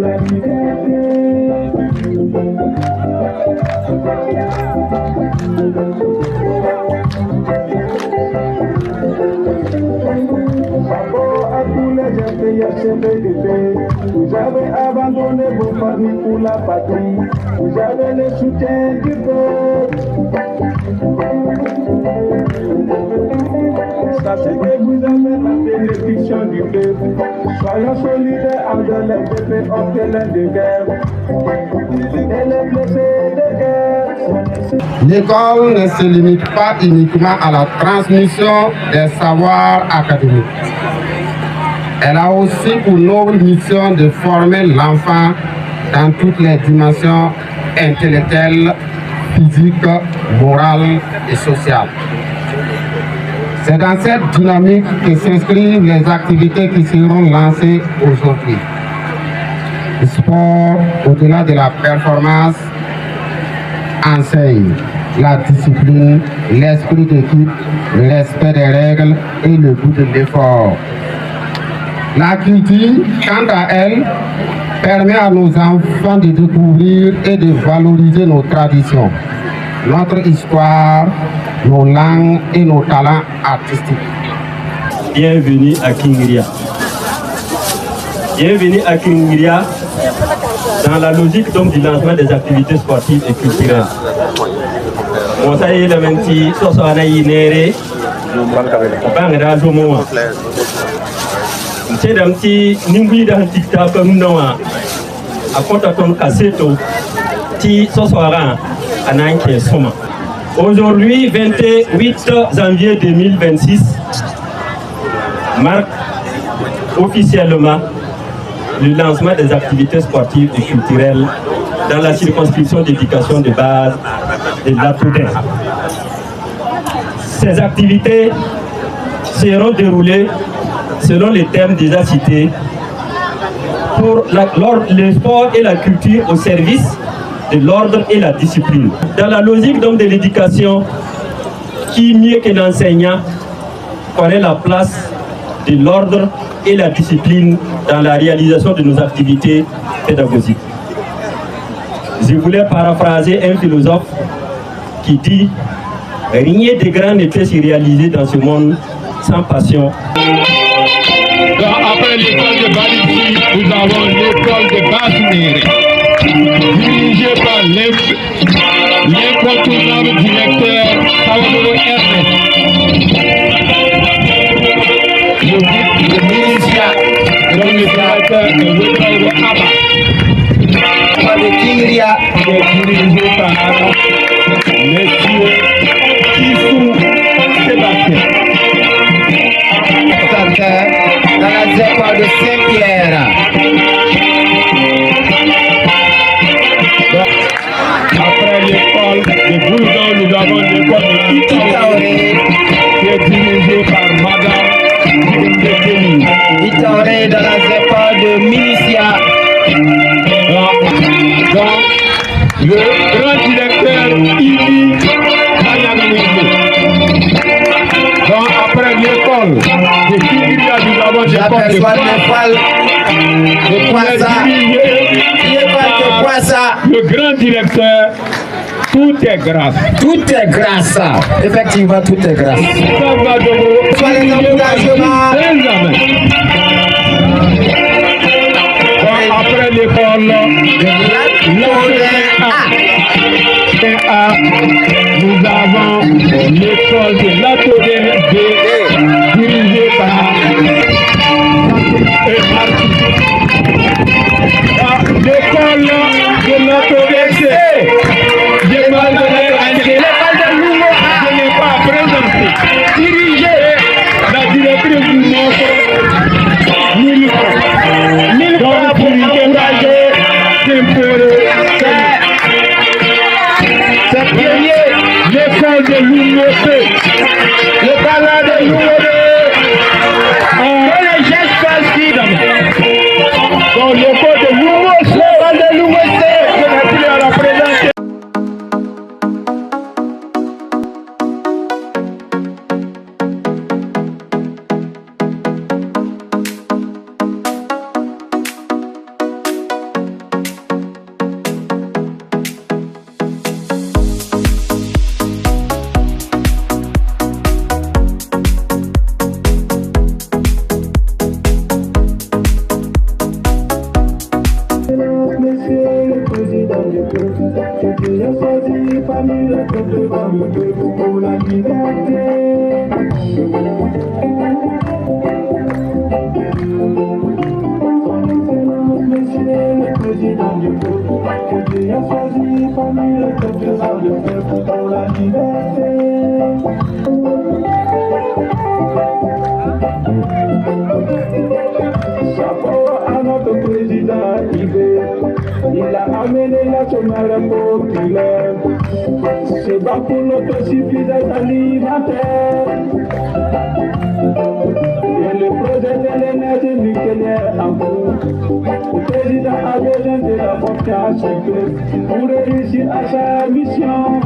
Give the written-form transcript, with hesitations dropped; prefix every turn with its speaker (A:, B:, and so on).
A: Vous avez abandonné vos familles pour la patrie. Vous avez le soutien du peuple. Sachez que vous avez la bénédiction du peuple. Soyons solidaires envers les bébés orphelins de guerre et les blessés de guerre.
B: L'école ne se limite pas uniquement à la transmission des savoirs académiques. Elle a aussi pour noble mission de former l'enfant dans toutes les dimensions intellectuelles, physiques, morales et sociales. C'est dans cette dynamique que s'inscrivent les activités qui seront lancées aujourd'hui. Le sport, au-delà de la performance, enseigne la discipline, l'esprit d'équipe, le respect des règles et le goût de l'effort. La culture, quant à elle, permet à nos enfants de découvrir et de valoriser nos traditions, notre histoire, nos langues et nos talents artistiques.
C: Bienvenue à Kingria. Bienvenue à Kingria dans la logique donc du lancement des activités sportives et culturelles. On sait le menti, sosoana inere, bangera jomo. C'est un petit nimbi d'un dictat comme nous a apporté ton cassetto qui sosoara à Nanké Soma. Aujourd'hui, 28 janvier 2026, marque officiellement le lancement des activités sportives et culturelles dans la circonscription d'éducation de base de l'Atoudin. Ces activités seront déroulées selon les thèmes déjà cités pour le sport et la culture au service de l'ordre et la discipline. Dans la logique donc de l'éducation, qui mieux que l'enseignant connaît la place de l'ordre et la discipline dans la réalisation de nos activités pédagogiques. Je voulais paraphraser un philosophe qui dit « Rien de grand ne peut se réaliser dans ce monde sans passion ».
D: Après l'école de Balici, nous avons l'école de Basse-Méré, dirigée par l'incontournable directeur Paolo Ernest. Le groupe de Milicia, dont le directeur est Wedauro Abba. Le Kingria est dirigé par Monsieur Kissou Sébastien. Dans la ZEPA de Saint-Pierre. Après l'école de Boulgon, nous avons l'école de Itaoré, qui est dirigée par Madame Dikendekeli. Itaoré dans la ZEPA de Milicia. Donc, le grand directeur Ibi Mayagamoué. Donc, après l'école de Kingria, nous avons l'école de Poissa. Le grand directeur, tout est grâce. Tout est grâce. Effectivement, tout est grâce. Après l'école de nous avons l'école de l'Atoudin dirigée par l'école de l'Atoudin C. L'école de Loumo, je n'ai pas présenté. Dirigée la directrice du Moko, donc pour encourager cette première, l'école de Loumo C. Le talent de Loumo C. Les gestes
A: Monsieur le président du peuple, que Dieu a choisi parmi le peuple devant le peuple pour la liberté. Monsieur le président du peuple, que Dieu a choisi parmi le peuple devant le peuple pour la liberté. Chapeau à notre président Ibé, il a amené la chômage populaire, se bat pour notre suffisance alimentaire. Et le projet de l'énergie nucléaire en cours. Le président a besoin de la confiance pour réussir à sa mission.